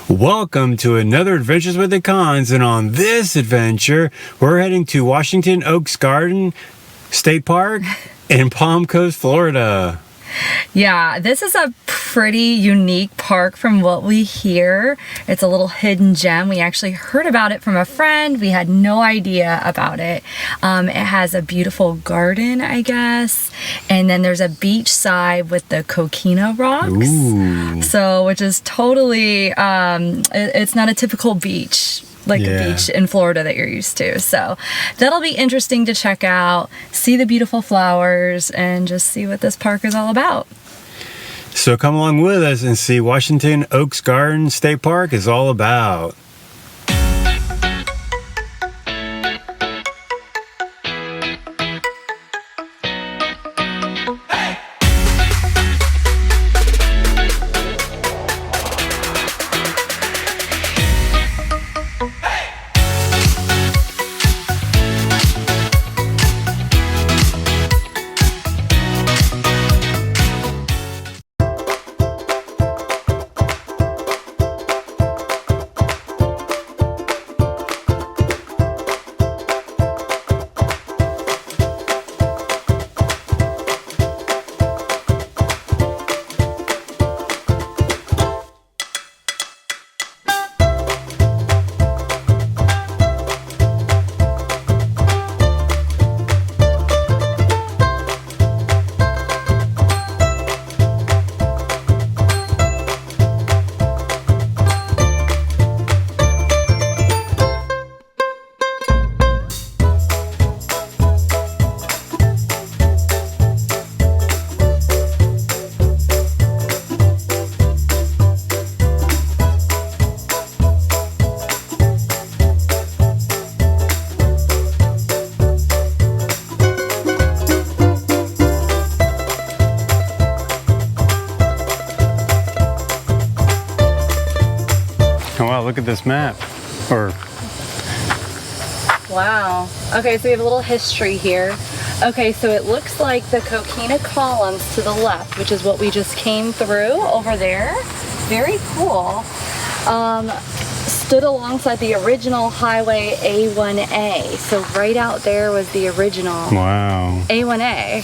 Welcome to another Adventures with the Cohns, and on this adventure, we're heading to Washington Oaks Garden State Park in Palm Coast, Florida. Yeah, this is a pretty unique park from what we hear. It's a little hidden gem. We actually heard about it from a friend. We had no idea about it. It has a beautiful garden, I guess. And then there's a beach side with the Coquina rocks. Ooh. So, which is totally, it's not a typical beach. Like a beach in Florida that you're used to. So that'll be interesting to check out, see the beautiful flowers, and just see what this park is all about. So come along with us and see Washington Oaks Garden State Park is all about. Oh, wow, look at this map. Wow. Okay, so we have a little history here. Okay, so it looks like the Coquina columns to the left, which is what we just came through over there. Very cool. Stood alongside the original highway A1A. So right out there was the original A1A.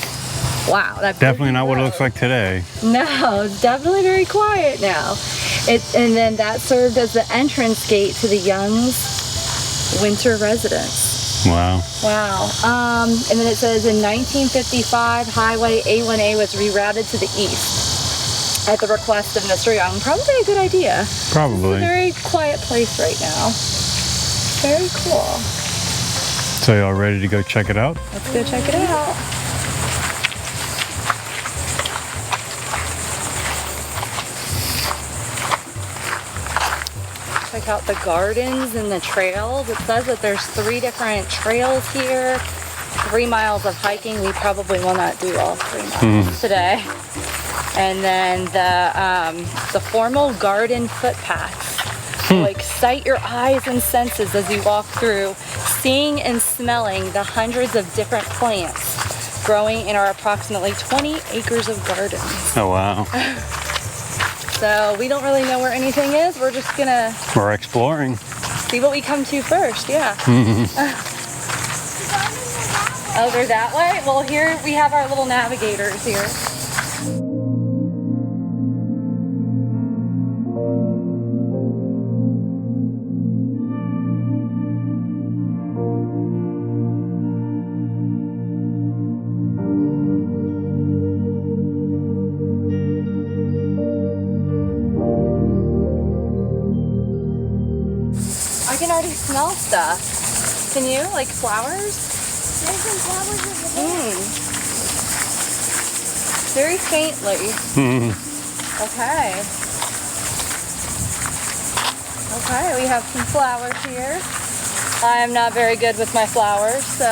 Wow. That Definitely not what it looks like today. No, it's definitely very quiet now. And then that served as the entrance gate to the Young's winter residence. Wow. Wow. And then it says in 1955, Highway A1A was rerouted to the east at the request of Mr. Young. Probably a good idea. Probably. It's a very quiet place right now. Very cool. So y'all ready to go check it out? Let's go check it out. Check out the gardens and the trails. It says that there's 3 different trails here, 3 miles of hiking. We probably will not do all 3 miles today. And then the formal garden footpaths will excite your eyes and senses as you walk through, seeing and smelling the hundreds of different plants growing in our approximately 20 acres of gardens. Oh, wow. So we don't really know where anything is. We're just gonna... We're exploring. See what we come to first, yeah. Oh, they're that way? Well, here we have our little navigators here. I can already smell stuff. Can you? Like flowers? There's some flowers over there. Very faintly. Okay. Okay, we have some flowers here. I am not very good with my flowers, so.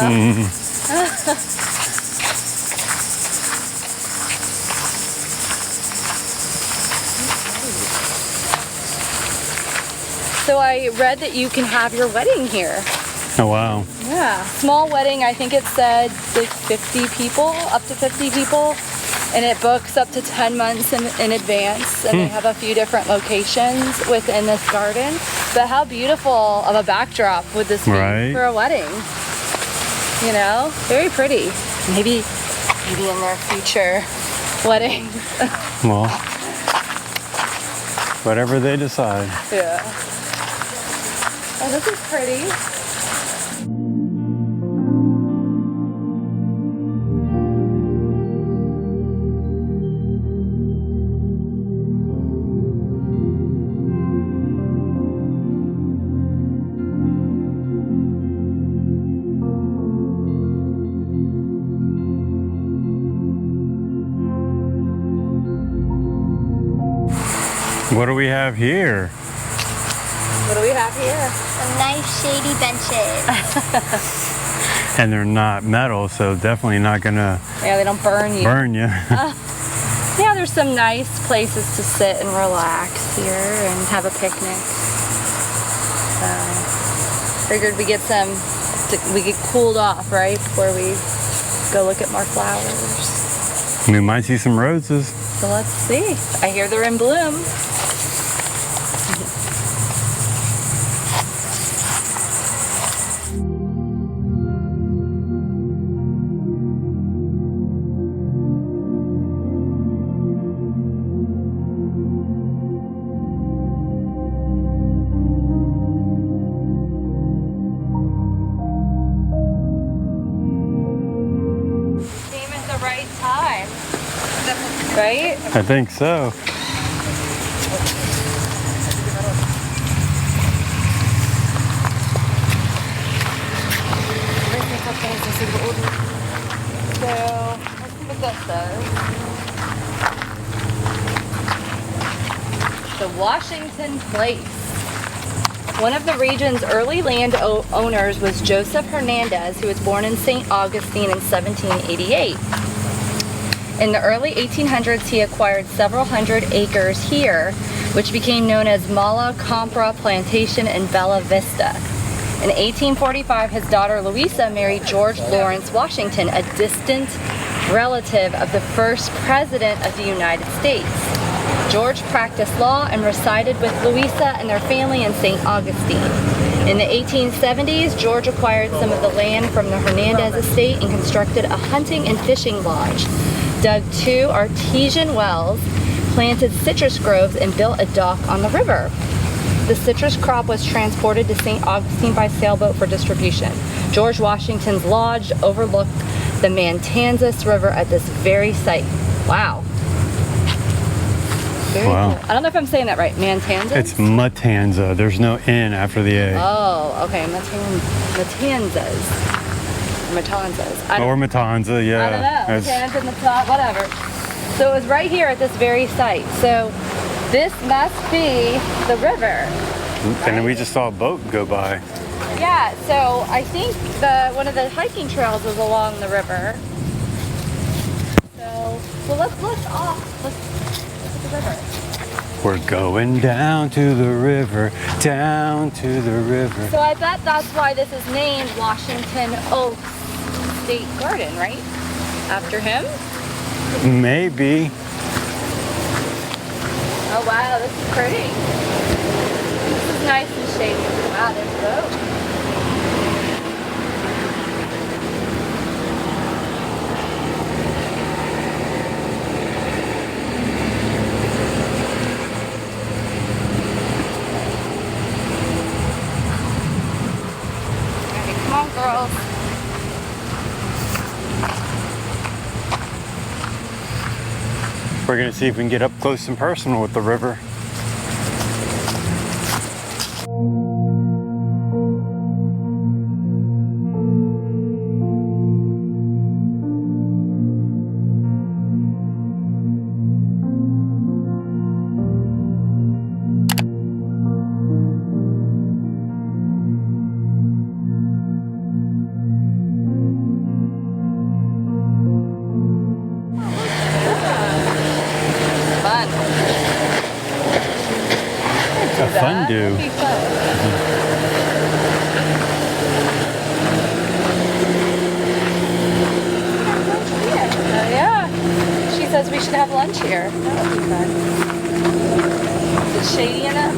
So I read that you can have your wedding here. Oh, wow. Yeah, small wedding. I think it said like 50 people, up to 50 people. And it books up to 10 months in advance, and they have a few different locations within this garden. But how beautiful of a backdrop would this be for a wedding? You know, very pretty. Maybe in their future weddings. Well, whatever they decide. Yeah. Oh, this is pretty. What do we have here? What do we have here? Some nice shady benches. And they're not metal, so definitely not gonna Yeah, they don't burn you. Yeah, there's some nice places to sit and relax here and have a picnic. So, figured we get cooled off, right, before we go look at more flowers. We might see some roses. So let's see. I hear they're in bloom. Right? I think so. So, let's see what that says. The Washington Place. One of the region's early land owners was Joseph Hernandez, who was born in St. Augustine in 1788. In the early 1800s, he acquired several hundred acres here, which became known as Mala Compra Plantation in Bella Vista. In 1845, his daughter Louisa married George Lawrence Washington, a distant relative of the first president of the United States. George practiced law and resided with Louisa and their family in St. Augustine. In the 1870s, George acquired some of the land from the Hernandez estate and constructed a hunting and fishing lodge, dug 2 artesian wells, planted citrus groves, and built a dock on the river. The citrus crop was transported to St. Augustine by sailboat for distribution. George Washington's lodge overlooked the Matanzas River at this very site. Wow. Very cool. I don't know if I'm saying that right. Matanzas? It's Matanza. There's no N after the A. Oh, okay. Matanzas. Matanzas. Or Matanza, yeah. I don't know. Matanzas, whatever. So it was right here at this very site. So this must be the river. And then we just saw a boat go by. Yeah, so I think one of the hiking trails is along the river. So, well, let's look off. Let's look at the river. We're going down to the river, down to the river. So I bet that's why this is named Washington Oaks State Garden, right? After him? Maybe. Oh wow, this is pretty. This is nice and shady. Wow, there's a boat. Come on, girls. We're gonna see if we can get up close and personal with the river. Fun do. That'd be fun. Yeah, she's a says we should have lunch here. That would be fun. Is it shady enough?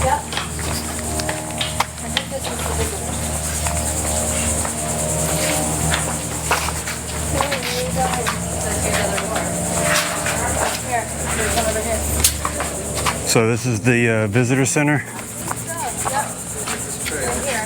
Yep. I think this is the visitor. Here, there's one over here. So this is the visitor center? Yep. Right here.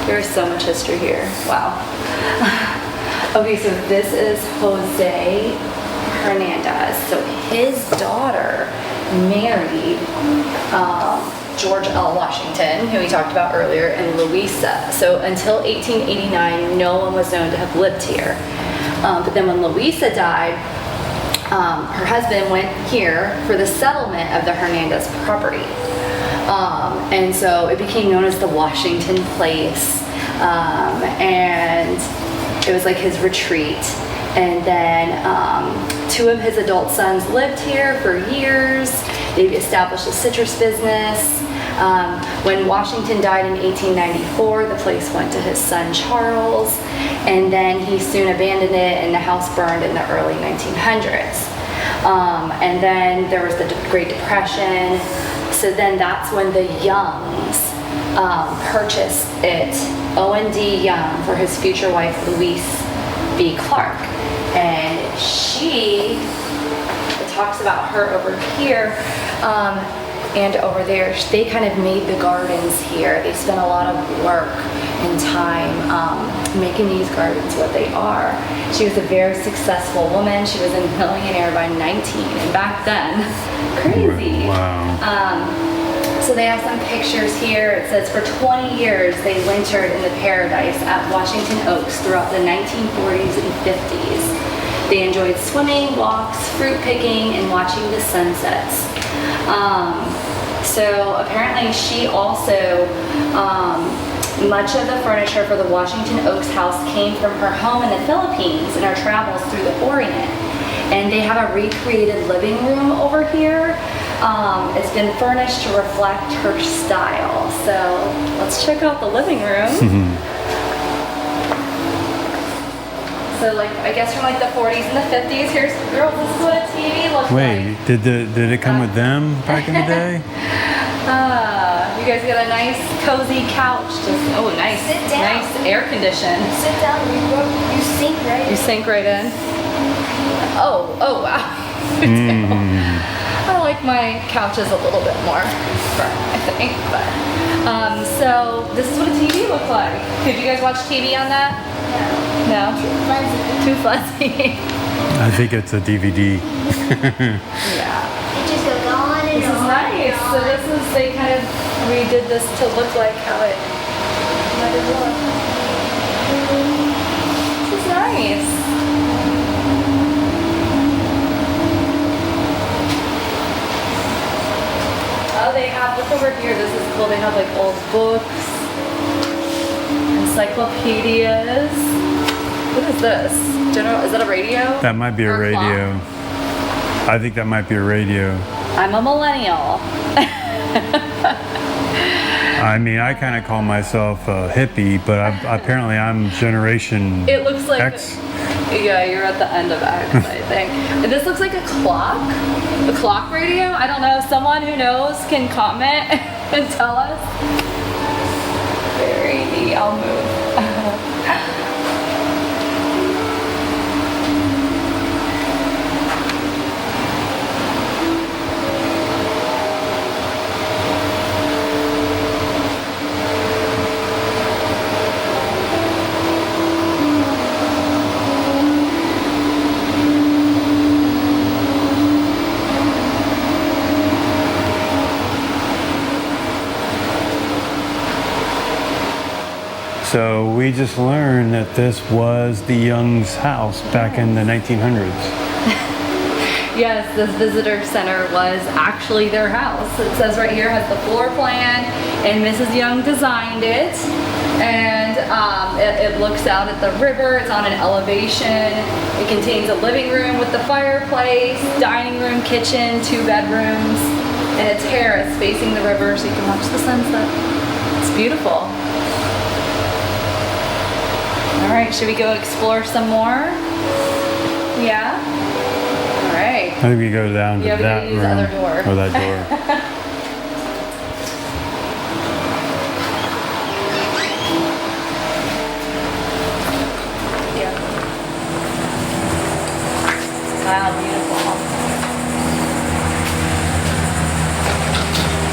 There's so much history here. Wow. Okay, so this is Jose Hernandez. So his daughter married George L. Washington, who we talked about earlier, and Louisa. So until 1889, no one was known to have lived here. But then when Louisa died, her husband went here for the settlement of the Hernandez property. And so it became known as the Washington Place. And it was like his retreat. And then two of his adult sons lived here for years. They established a citrus business. When Washington died in 1894, the place went to his son Charles. And then he soon abandoned it and the house burned in the early 1900s. And then there was the Great Depression. So then that's when the Youngs purchased it, O&D Young, for his future wife, Louise B. Clark. And she, it talks about her over here and over there. They kind of made the gardens here. They spent a lot of work and time making these gardens what they are. She was a very successful woman. She was a millionaire by 19, and back then, crazy. Wow. So they have some pictures here. It says for 20 years they wintered in the paradise at Washington Oaks throughout the 1940s and 50s. They enjoyed swimming, walks, fruit picking, and watching the sunsets. So apparently she also, much of the furniture for the Washington Oaks house came from her home in the Philippines and her travels through the Orient. And they have a recreated living room over here. It's been furnished to reflect her style. So let's check out the living room. So like, I guess from like the 40s and the 50s, here's, girls, this is what a TV looks like. Wait, did it come with them back in the day? You guys got a nice cozy couch. Oh, nice. Sit down. Nice air condition. Sit down, you sink right You sink right in. Oh wow. I like my couches a little bit more firm, I think. But so this is what a TV looked like. Did you guys watch TV on that? No. fuzzy. Too fuzzy. I think it's a DVD. Yeah. It just goes on and This is on. nice. So this is, they kind of redid this to look like how it might have looked. This is nice. Oh, they have, look over here, this is cool. They have like old books, encyclopedias. What is this? General, is that a radio? That might be a Or a clock? radio. I think that might be a radio. I'm a millennial. I mean, I kind of call myself a hippie, but apparently I'm generation It looks like X. Yeah, you're at the end of X, I think. And this looks like a clock radio. I don't know. Someone who knows can comment and tell us. Very neat. I'll move. So we just learned that this was the Young's house back in the 1900s. Yes, this visitor center was actually their house. It says right here has the floor plan, and Mrs. Young designed it. And it looks out at the river. It's on an elevation. It contains a living room with the fireplace, dining room, kitchen, 2 bedrooms, and a terrace facing the river so you can watch the sunset. It's beautiful. All right, should we go explore some more? Yeah? All right. I think we go down to Yeah, we that gotta use room. the other door. Or that door. Yeah. Wow, beautiful.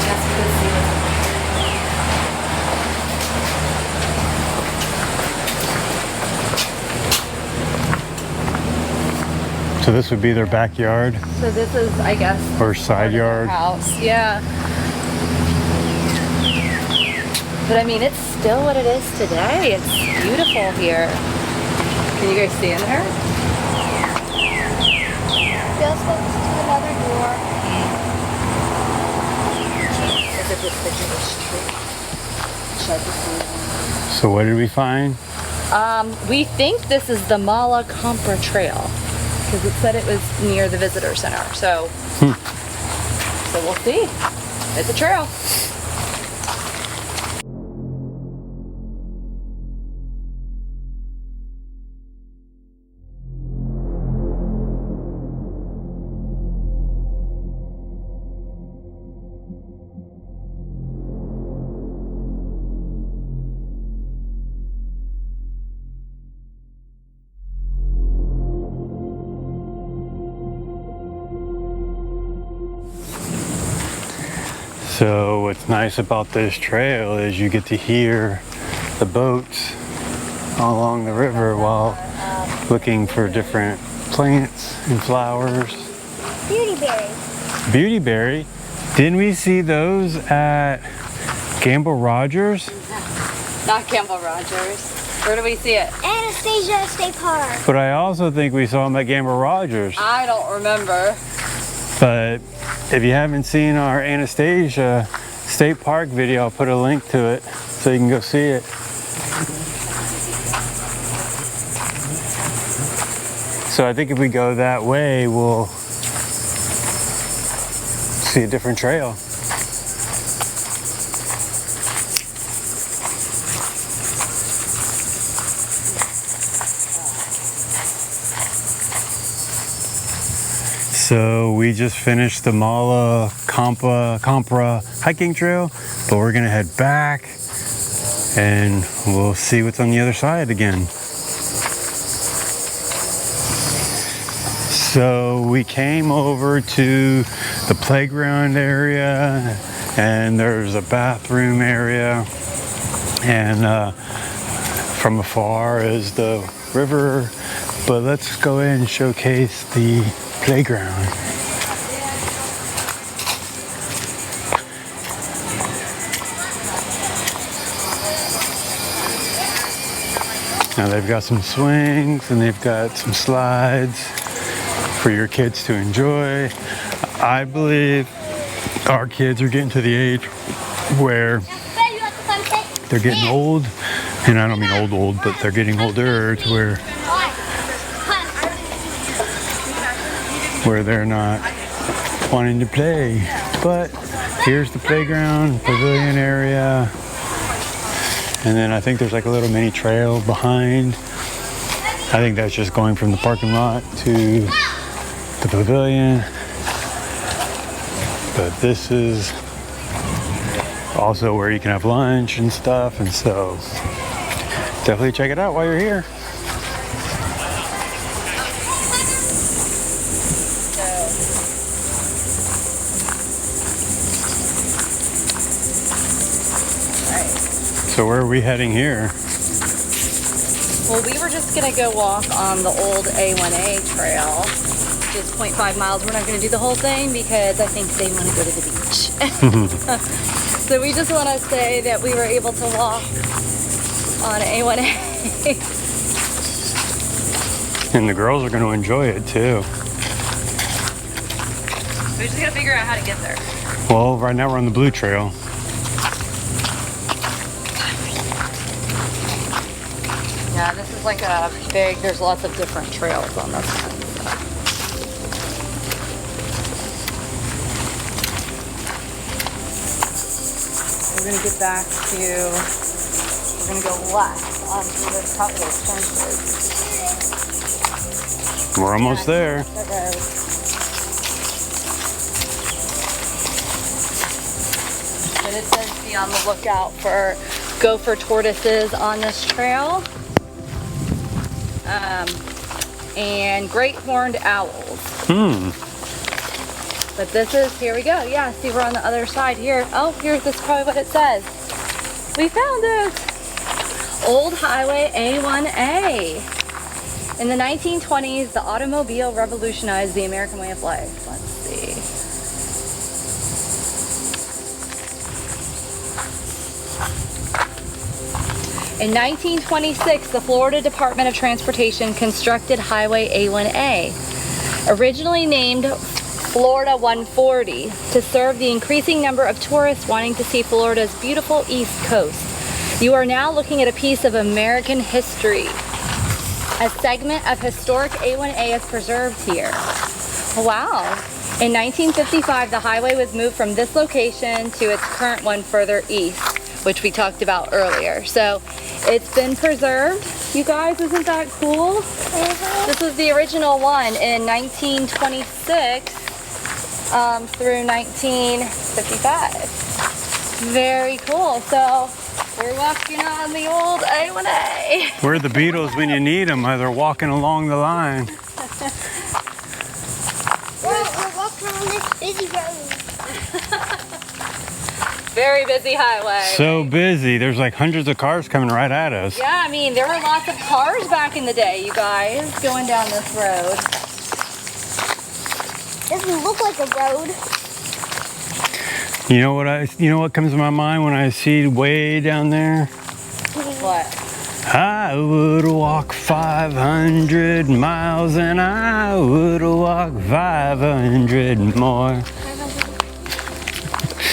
That's good to see. So this would be their backyard So this is, I guess, or side yard. house. Yeah. But I mean, it's still what it is today. It's beautiful here. Can you guys see in there? Just go to another door. Look at this picture of the street. Check this one. So what did we find? We think this is the Compra Trail because it said it was near the visitor center. So, so we'll see. It's a trail. So what's nice about this trail is you get to hear the boats all along the river while looking for different plants and flowers. Beauty berries. Beauty berry. Didn't we see those at Gamble Rogers? Not Campbell Rogers. Where do we see it? Anastasia State Park. But I also think we saw them at Gamble Rogers. I don't remember. But if you haven't seen our Anastasia State Park video, I'll put a link to it so you can go see it. So I think if we go that way, we'll see a different trail. So we just finished the Compra hiking trail, but we're gonna head back and we'll see what's on the other side again. So we came over to the playground area and there's a bathroom area, and from afar is the river, but let's go in and showcase the playground. Now they've got some swings and they've got some slides for your kids to enjoy. I believe our kids are getting to the age where they're getting old, and I don't mean old, but they're getting older to where they're not wanting to play. But here's the playground, pavilion area. And then I think there's like a little mini trail behind. I think that's just going from the parking lot to the pavilion. But this is also where you can have lunch and stuff. And so definitely check it out while you're here. So where are we heading here? Well, we were just gonna go walk on the old A1A trail, which is 0.5 miles. We're not gonna do the whole thing because I think they wanna go to the beach. So we just wanna say that we were able to walk on A1A. And the girls are gonna enjoy it too. We just gotta figure out how to get there. Well, right now we're on the blue trail. Yeah, this is like a big, there's lots of different trails on this one. We're gonna get back to, we're gonna go left onto this top of the fences. We're almost there. The road. But it says be on the lookout for gopher tortoises on this trail. And great horned owls. But this is, here we go. Yeah, see, we're on the other side here. Oh, here's this, probably what it says. We found it. Old Highway A1A. In the 1920s, the automobile revolutionized the American way of life. Let's see. In 1926, the Florida Department of Transportation constructed Highway A1A, originally named Florida 140, to serve the increasing number of tourists wanting to see Florida's beautiful East Coast. You are now looking at a piece of American history. A segment of historic A1A is preserved here. Wow. In 1955, the highway was moved from this location to its current one further east, which we talked about earlier. So it's been preserved. You guys, isn't that cool? This was the original one in 1926 through 1955. Very cool. So we're walking on the old A1A. We're the Beatles when you need them. They're walking along the line. We're walking on this busy road. Very busy highway. So busy. There's like hundreds of cars coming right at us. Yeah, I mean, there were lots of cars back in the day, you guys, going down this road. Doesn't look like a road. You know what comes to my mind when I see way down there? What? I would walk 500 miles and I would walk 500 more.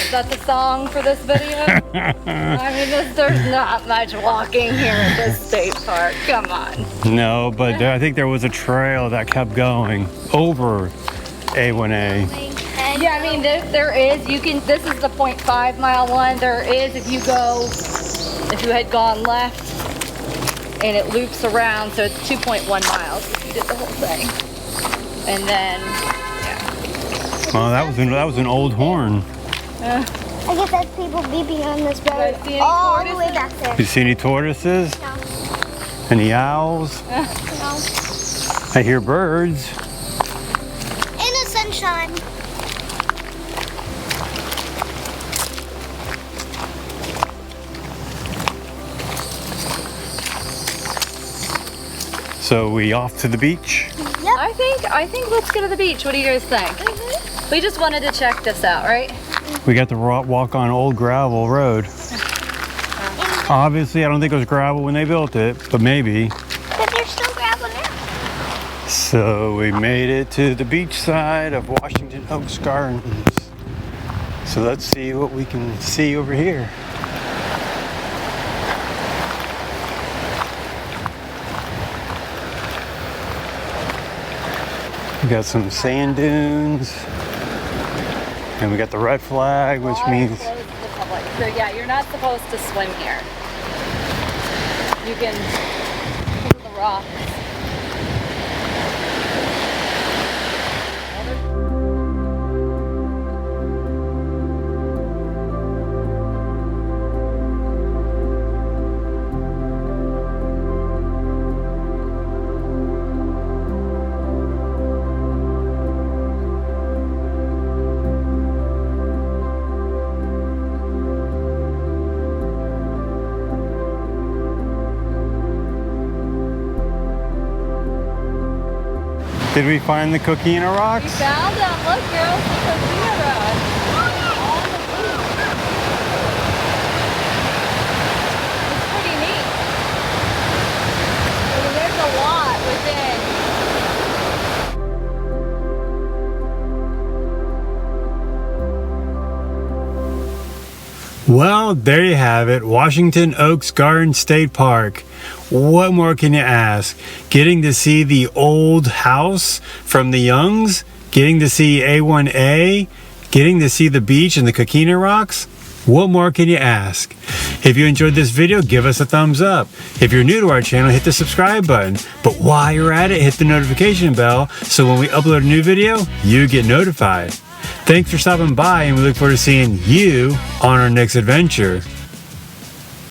Is that the song for this video? I mean, there's not much walking here at this state park. Come on. No, but I think there was a trail that kept going over A1A. Yeah, I mean, there is. You can. This is the 0.5 mile one. There is, if you had gone left, and it loops around, so it's 2.1 miles if you did the whole thing. And then, yeah. Well, that was an old horn. I guess that's people beeping on this road see any all the way tortoises? back there. You see any tortoises? No. Any owls? No. I hear birds. In the sunshine. So we off to the beach? Yep. I think let's go to the beach. What do you guys think? We just wanted to check this out, right? We got to walk on old gravel road. Obviously, I don't think it was gravel when they built it, but maybe. But there's still gravel now. So we made it to the beach side of Washington Oaks Gardens. So let's see what we can see over here. We got some sand dunes. And we got the red flag, which Water means closed to the public. So yeah, you're not supposed to swim here. You can because of the rocks. did we find the Coquina We rocks? found them. Look, girls, the Coquina rocks. On the beach. It's pretty neat. I mean, there's a lot within. Well, there you have it, Washington Oaks Garden State Park. What more can you ask? Getting to see the old house from the Youngs, getting to see A1A, getting to see the beach and the Coquina rocks. What more can you ask? If you enjoyed this video, give us a thumbs up. If you're new to our channel, hit the subscribe button. But while you're at it, hit the notification bell so when we upload a new video, you get notified. Thanks for stopping by, and we look forward to seeing you on our next adventure.